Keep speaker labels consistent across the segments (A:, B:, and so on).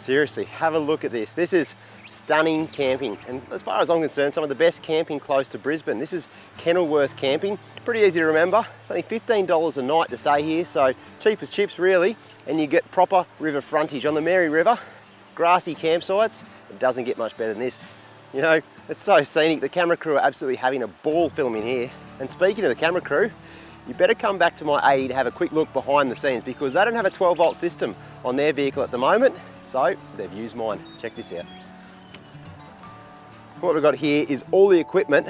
A: Seriously, have a look at this. This is stunning camping, and as far as I'm concerned, some of the best camping close to Brisbane. This is Kenilworth Camping. Pretty easy to remember. It's only $15 a night to stay here, so cheap as chips really, and you get proper river frontage on the Mary River, grassy campsites. It doesn't get much better than this. You know, it's so scenic. The camera crew are absolutely having a ball filming here. And speaking of the camera crew, you better come back to my 80 to have a quick look behind the scenes, because they don't have a 12-volt system on their vehicle at the moment, so they've used mine. Check this out. What we've got here is all the equipment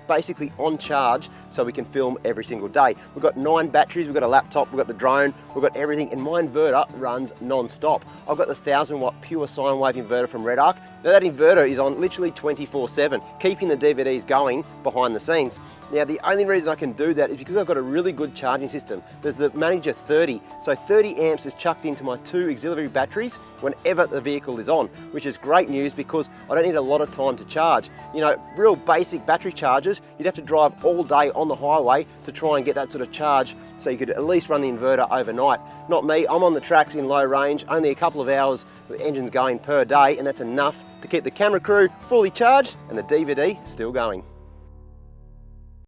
A: basically on charge so we can film every single day. We've got 9 batteries, we've got a laptop, we've got the drone, we've got everything, and my inverter runs non-stop. I've got the 1000-watt pure sine wave inverter from Red Arc. Now that inverter is on literally 24/7, keeping the DVDs going behind the scenes. Now the only reason I can do that is because I've got a really good charging system. There's the Manager 30, so 30 amps is chucked into my 2 auxiliary batteries whenever the vehicle is on, which is great news because I don't need a lot of time to charge. You know, real basic battery chargers, you'd have to drive all day on the highway to try and get that sort of charge, so you could at least run the inverter overnight. Not me, I'm on the tracks in low range, only a couple of hours the engine's going per day, and that's enough to keep the camera crew fully charged and the DVD still going.